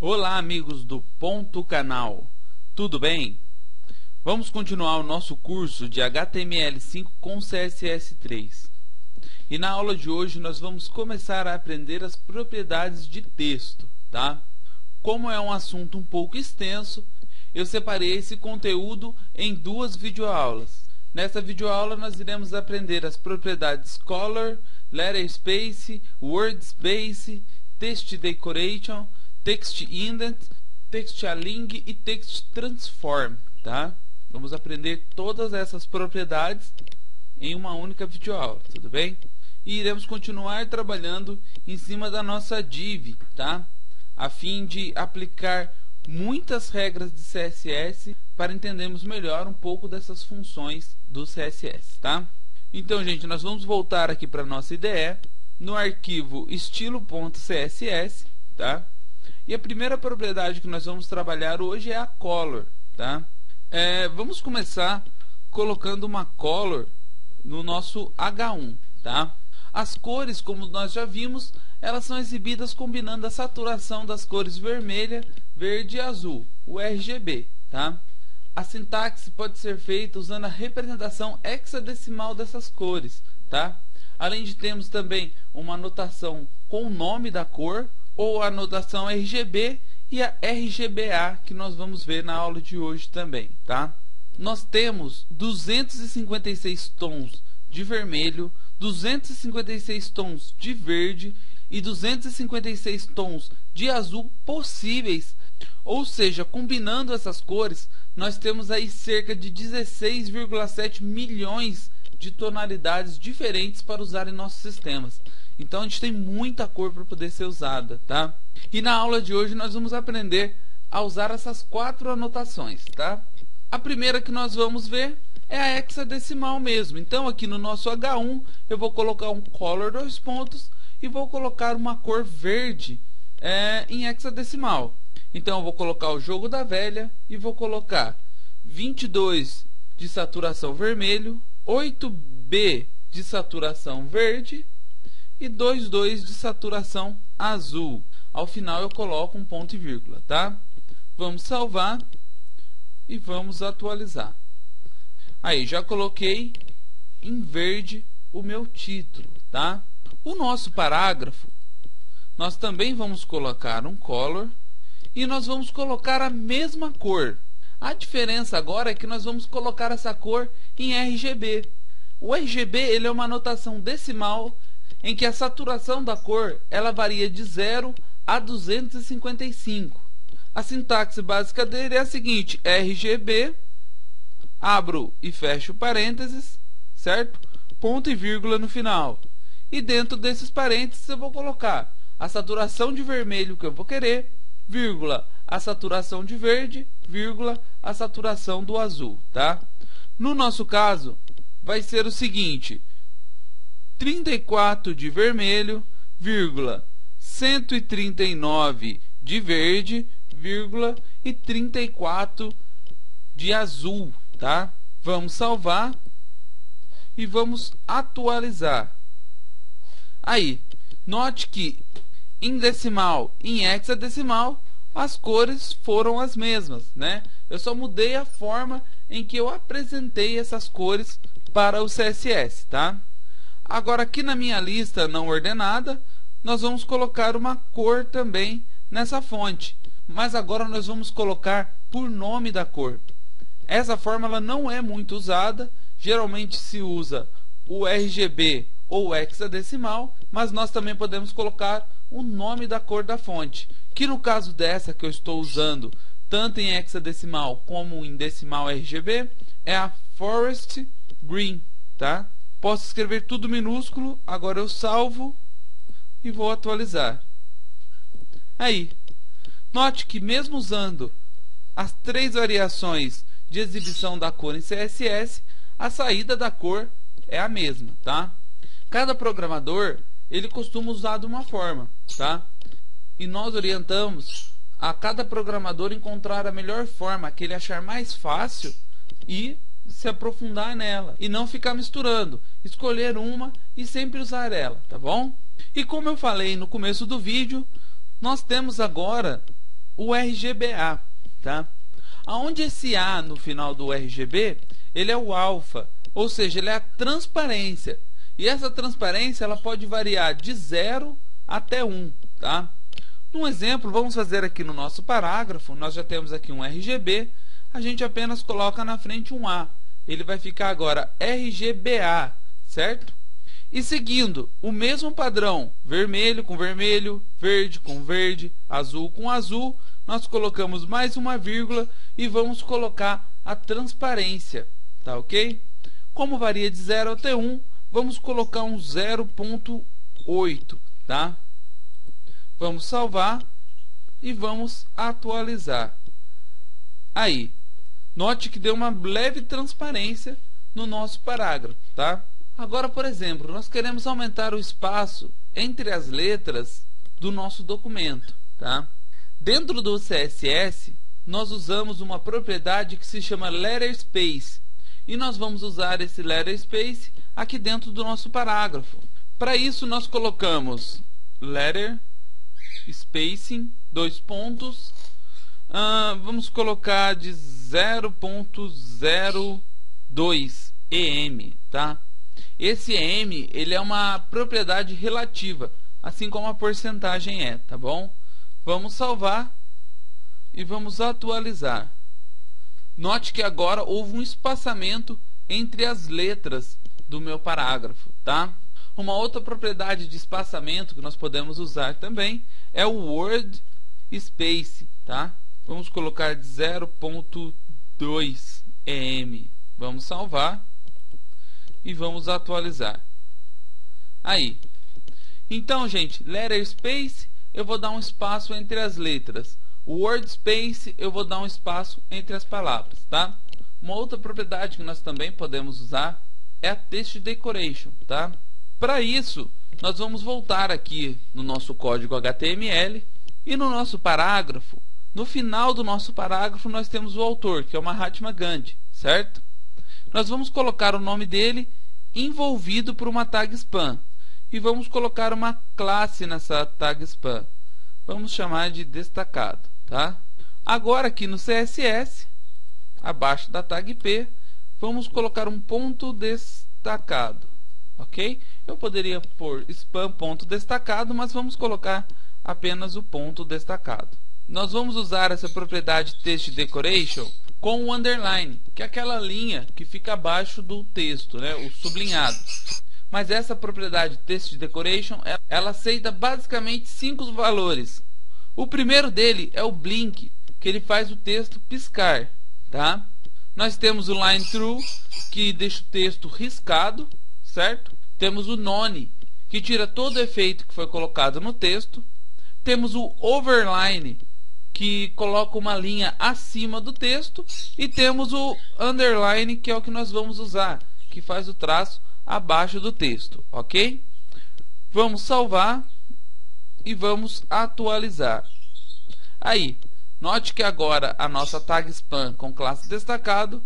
Olá, amigos do Ponto Canal, tudo bem? Vamos continuar o nosso curso de HTML5 com CSS3. E na aula de hoje nós vamos começar a aprender as propriedades de texto, tá? Como é um assunto um pouco extenso, eu separei esse conteúdo em duas videoaulas. Nessa videoaula nós iremos aprender as propriedades Color, Letter Space, Word Space, Text Decoration, Text Indent, Text Align e Text Transform, tá? Vamos aprender todas essas propriedades em uma única videoaula, tudo bem? E iremos continuar trabalhando em cima da nossa div, tá? A fim de aplicar muitas regras de CSS para entendermos melhor um pouco dessas funções do CSS, tá? Então, gente, nós vamos voltar aqui para a nossa IDE no arquivo estilo.css, tá? E a primeira propriedade que nós vamos trabalhar hoje é a Color, tá? Vamos começar colocando uma Color no nosso H1, tá? As cores, como nós já vimos, elas são exibidas combinando a saturação das cores vermelha, verde e azul, o RGB, tá? A sintaxe pode ser feita usando a representação hexadecimal dessas cores, tá? Além de termos também uma anotação com o nome da cor, ou a anotação RGB e a RGBA, que nós vamos ver na aula de hoje também, tá? Nós temos 256 tons de vermelho, 256 tons de verde e 256 tons de azul possíveis. Ou seja, combinando essas cores, nós temos aí cerca de 16,7 milhões de tonalidades diferentes para usar em nossos sistemas. Então a gente tem muita cor para poder ser usada, tá? E na aula de hoje nós vamos aprender a usar essas quatro anotações, tá? A primeira que nós vamos ver é a hexadecimal mesmo. Então aqui no nosso H1 eu vou colocar um color 2 pontos e vou colocar uma cor verde em hexadecimal. Então eu vou colocar o jogo da velha e vou colocar 22 de saturação vermelho, 8B de saturação verde e 22 de saturação azul. Ao final eu coloco um ponto e vírgula, tá? Vamos salvar e vamos atualizar. Aí, já coloquei em verde o meu título, tá? O nosso parágrafo, nós também vamos colocar um color e nós vamos colocar a mesma cor. A diferença agora é que nós vamos colocar essa cor em RGB. O RGB ele é uma anotação decimal em que a saturação da cor ela varia de 0 a 255. A sintaxe básica dele é a seguinte: RGB, abro e fecho parênteses, certo? Ponto e vírgula no final. E dentro desses parênteses eu vou colocar a saturação de vermelho que eu vou querer, vírgula, a saturação de verde, vírgula, a saturação do azul, tá? No nosso caso, vai ser o seguinte: 34 de vermelho, vírgula, 139 de verde, vírgula, e 34 de azul, tá? Vamos salvar e vamos atualizar. Aí, note que em decimal e em hexadecimal as cores foram as mesmas, né? Eu só mudei a forma em que eu apresentei essas cores para o CSS, tá? Agora aqui na minha lista não ordenada, nós vamos colocar uma cor também nessa fonte. Mas agora nós vamos colocar por nome da cor. Essa forma ela não é muito usada, geralmente se usa o RGB ou o hexadecimal, mas nós também podemos colocar o nome da cor da fonte, que no caso dessa que eu estou usando, tanto em hexadecimal como em decimal RGB, é a Forest Green, tá? Posso escrever tudo minúsculo, agora eu salvo e vou atualizar. Aí, note que mesmo usando as três variações de exibição da cor em CSS, a saída da cor é a mesma, tá? Cada programador, ele costuma usar de uma forma, tá? E nós orientamos a cada programador encontrar a melhor forma que ele achar mais fácil e se aprofundar nela e não ficar misturando, escolher uma e sempre usar ela, tá bom? E como eu falei no começo do vídeo, nós temos agora o RGBA, tá? Aonde esse A no final do RGB, ele é o alfa, ou seja, ele é a transparência. E essa transparência ela pode variar de 0 até 1, tá? Num exemplo, vamos fazer aqui no nosso parágrafo, nós já temos aqui um RGB, a gente apenas coloca na frente um A. Ele vai ficar agora RGBA, certo? E seguindo o mesmo padrão, vermelho com vermelho, verde com verde, azul com azul, nós colocamos mais uma vírgula e vamos colocar a transparência, tá ok? Como varia de 0 até 1, vamos colocar um 0.8, tá? Vamos salvar e vamos atualizar. Aí, note que deu uma leve transparência no nosso parágrafo, tá? Agora, por exemplo, nós queremos aumentar o espaço entre as letras do nosso documento, tá? Dentro do CSS, nós usamos uma propriedade que se chama Letter Space. E nós vamos usar esse Letter Space aqui dentro do nosso parágrafo. Para isso, nós colocamos Letter Spacing, 2 pontos. Vamos colocar de 0.02 em, tá? Esse em, ele é uma propriedade relativa, assim como a porcentagem é, tá bom? Vamos salvar e vamos atualizar. Note que agora houve um espaçamento entre as letras do meu parágrafo, tá? Uma outra propriedade de espaçamento que nós podemos usar também é o Word Space, tá? Vamos colocar de 0.2 em. Vamos salvar e vamos atualizar. Aí. Então, gente, Letter Space, eu vou dar um espaço entre as letras. O Word Space, eu vou dar um espaço entre as palavras, tá? Uma outra propriedade que nós também podemos usar é a Text Decoration, tá? Para isso, nós vamos voltar aqui no nosso código HTML e no nosso parágrafo. No final do nosso parágrafo, nós temos o autor, que é o Mahatma Gandhi, certo? Nós vamos colocar o nome dele envolvido por uma tag spam e vamos colocar uma classe nessa tag spam. Vamos chamar de destacado, tá? Agora aqui no CSS, abaixo da tag P, vamos colocar um ponto destacado, ok? Eu poderia pôr spam.destacado, mas vamos colocar apenas o ponto destacado. Nós vamos usar essa propriedade Text Decoration com o underline, que é aquela linha que fica abaixo do texto, né? O sublinhado. Mas essa propriedade Text Decoration, ela aceita basicamente 5 valores. O primeiro dele é o blink, que ele faz o texto piscar, tá? Nós temos o line through, que deixa o texto riscado, certo? Temos o none, que tira todo o efeito que foi colocado no texto. Temos o overline, que coloca uma linha acima do texto, e temos o underline, que é o que nós vamos usar, que faz o traço abaixo do texto, ok? Vamos salvar e vamos atualizar. Aí, note que agora a nossa tag spam com classe destacado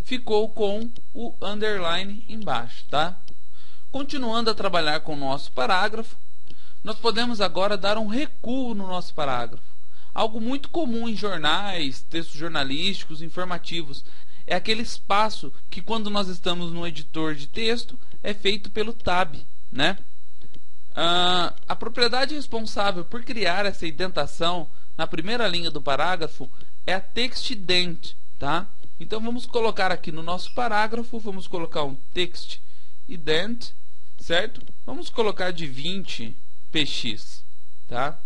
ficou com o underline embaixo, tá? Continuando a trabalhar com o nosso parágrafo, nós podemos agora dar um recuo no nosso parágrafo. Algo muito comum em jornais, textos jornalísticos, informativos. É aquele espaço que, quando nós estamos no editor de texto, é feito pelo tab, né? A propriedade responsável por criar essa indentação na primeira linha do parágrafo é a TextIndent, tá? Então vamos colocar aqui no nosso parágrafo, vamos colocar um TextIndent, certo? Vamos colocar de 20 px, tá?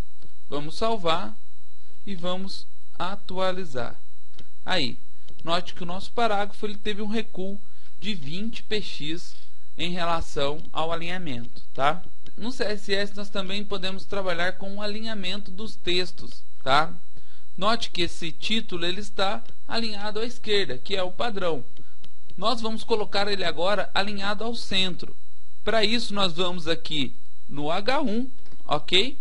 Vamos salvar e vamos atualizar. Aí, note que o nosso parágrafo ele teve um recuo de 20 px em relação ao alinhamento, tá? No CSS nós também podemos trabalhar com o alinhamento dos textos, tá? Note que esse título ele está alinhado à esquerda, que é o padrão. Nós vamos colocar ele agora alinhado ao centro. Para isso nós vamos aqui no H1, ok?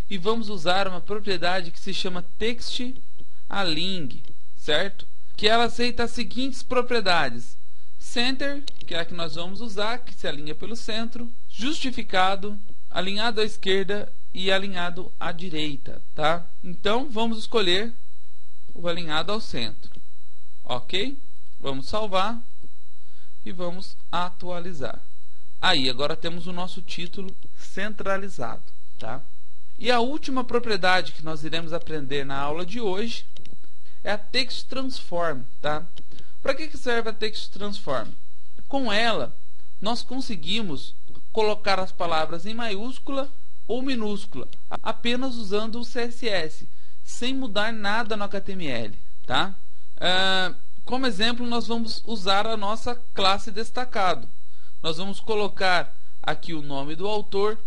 E vamos usar uma propriedade que se chama TextAlign, certo? Que ela aceita as seguintes propriedades: center, que é a que nós vamos usar, que se alinha pelo centro; justificado, alinhado à esquerda e alinhado à direita, tá? Então vamos escolher o alinhado ao centro. Ok? Vamos salvar e vamos atualizar. Aí, agora temos o nosso título centralizado, tá? E a última propriedade que nós iremos aprender na aula de hoje é a Text Transform, tá? Para que serve a Text Transform? Com ela, nós conseguimos colocar as palavras em maiúscula ou minúscula, apenas usando o CSS, sem mudar nada no HTML, tá? Como exemplo, nós vamos usar a nossa classe destacado. Nós vamos colocar aqui o nome do autor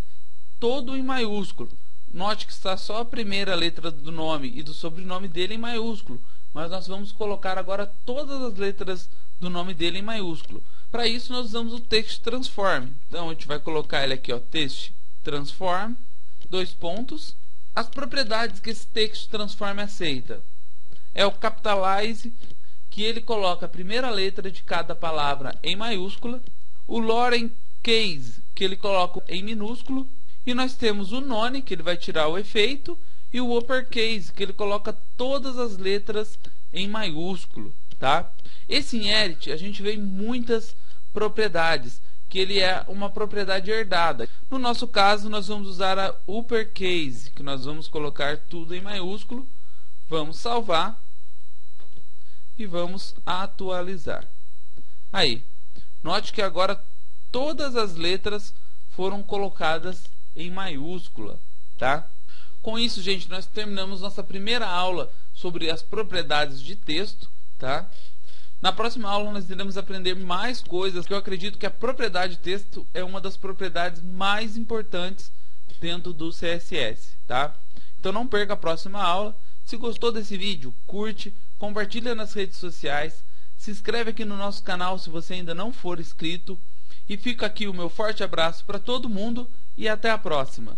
todo em maiúsculo. Note que está só a primeira letra do nome e do sobrenome dele em maiúsculo, mas nós vamos colocar agora todas as letras do nome dele em maiúsculo. Para isso nós usamos o Text Transform. Então a gente vai colocar ele aqui, ó, Text Transform, dois pontos. As propriedades que esse Text Transform aceita é o Capitalize, que ele coloca a primeira letra de cada palavra em maiúscula, o Lowercase, que ele coloca em minúsculo, e nós temos o None, que ele vai tirar o efeito, e o Uppercase, que ele coloca todas as letras em maiúsculo, tá? Esse inherit a gente vê em muitas propriedades, que ele é uma propriedade herdada. No nosso caso, nós vamos usar a Uppercase, que nós vamos colocar tudo em maiúsculo. Vamos salvar e vamos atualizar. Aí, note que agora todas as letras foram colocadas em maiúscula, tá? Com isso, gente, nós terminamos nossa primeira aula sobre as propriedades de texto, tá? Na próxima aula nós iremos aprender mais coisas, que eu acredito que a propriedade de texto é uma das propriedades mais importantes dentro do CSS, tá? Então não perca a próxima aula. Se gostou desse vídeo, curte, compartilha nas redes sociais, se inscreve aqui no nosso canal se você ainda não for inscrito, e fica aqui o meu forte abraço para todo mundo e até a próxima.